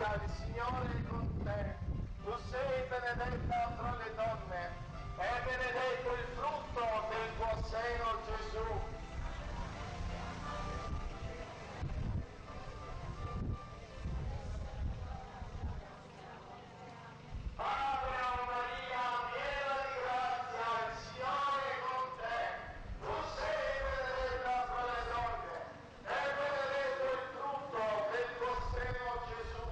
Maria, il Signore è con te. Tu sei benedetta fra le donne e benedetto il frutto del tuo seno, Gesù. Ave Maria, piena di grazia, il Signore è con te. Tu sei benedetta fra le donne e benedetto il frutto del tuo seno, Gesù.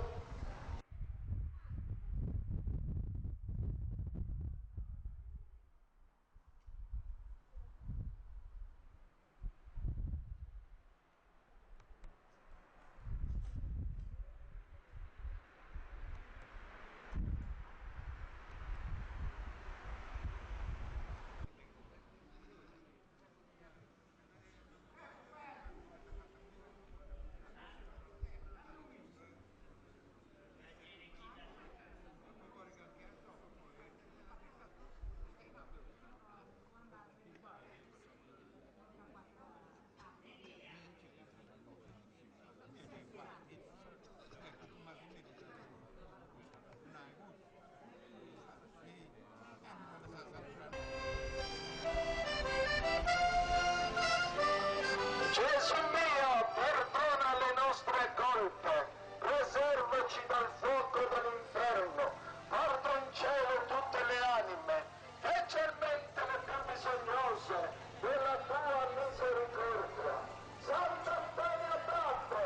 Gesù mio, perdona le nostre colpe, preservaci dal fuoco dell'inferno, porta in cielo tutte le anime, specialmente le più bisognose della tua misericordia. Sant'Antonio Abate,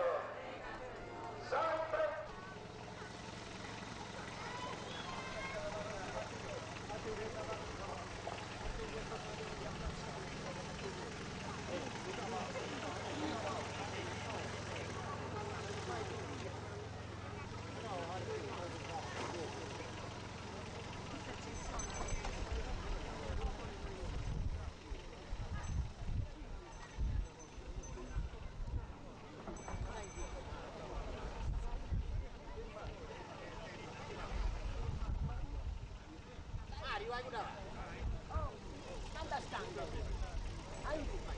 Sant'Antonio Mario, aiuta! Oh, anda stanco! Aiuta!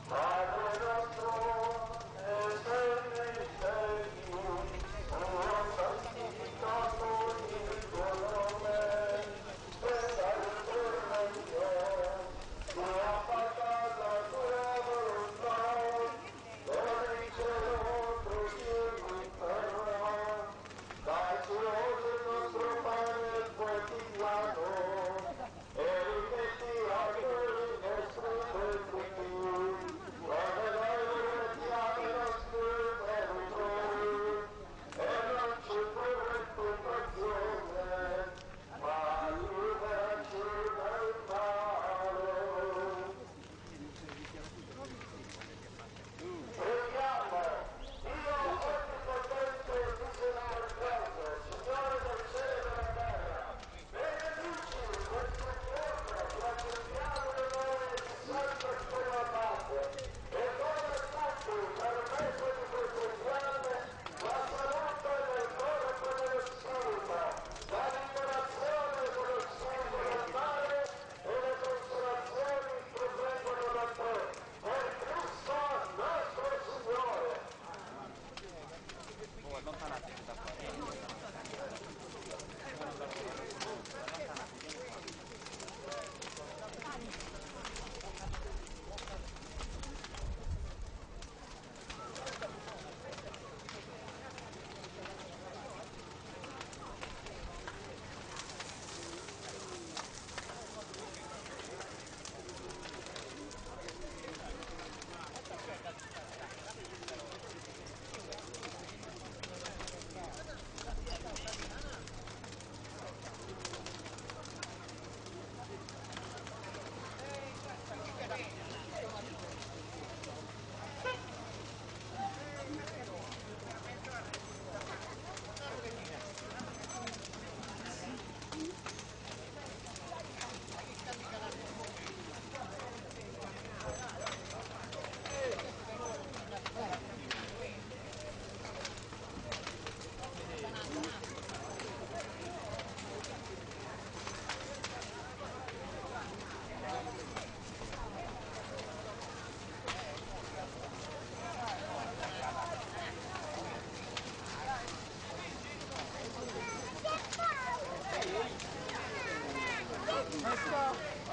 Padre nostro, che sei nei cieli, sia santificato il tuo nome, venga il tuo regno, sia fatta la tua volontà, come in cielo così in terra. Dacci oggi il nostro pane quotidiano e rimetti a noi i nostri debiti, come noi rimettiamo i nostri debitori, e non ci indurre in tentazione, ma liberaci dal male. Preghiamo, Dio onnipotente e misericordioso, Signore del cielo e della terra, benedici questo giorno che accettiamo l'onore di Santo Spero Abate, e dona a tutti, per mezzo di queste fiamme, la salute del corpo e dello spirito, la liberazione dello spirito del male e le consolazioni che vengono da te. Per Cristo nostro Signore. Oh, allontanatevi da qua. Let's go.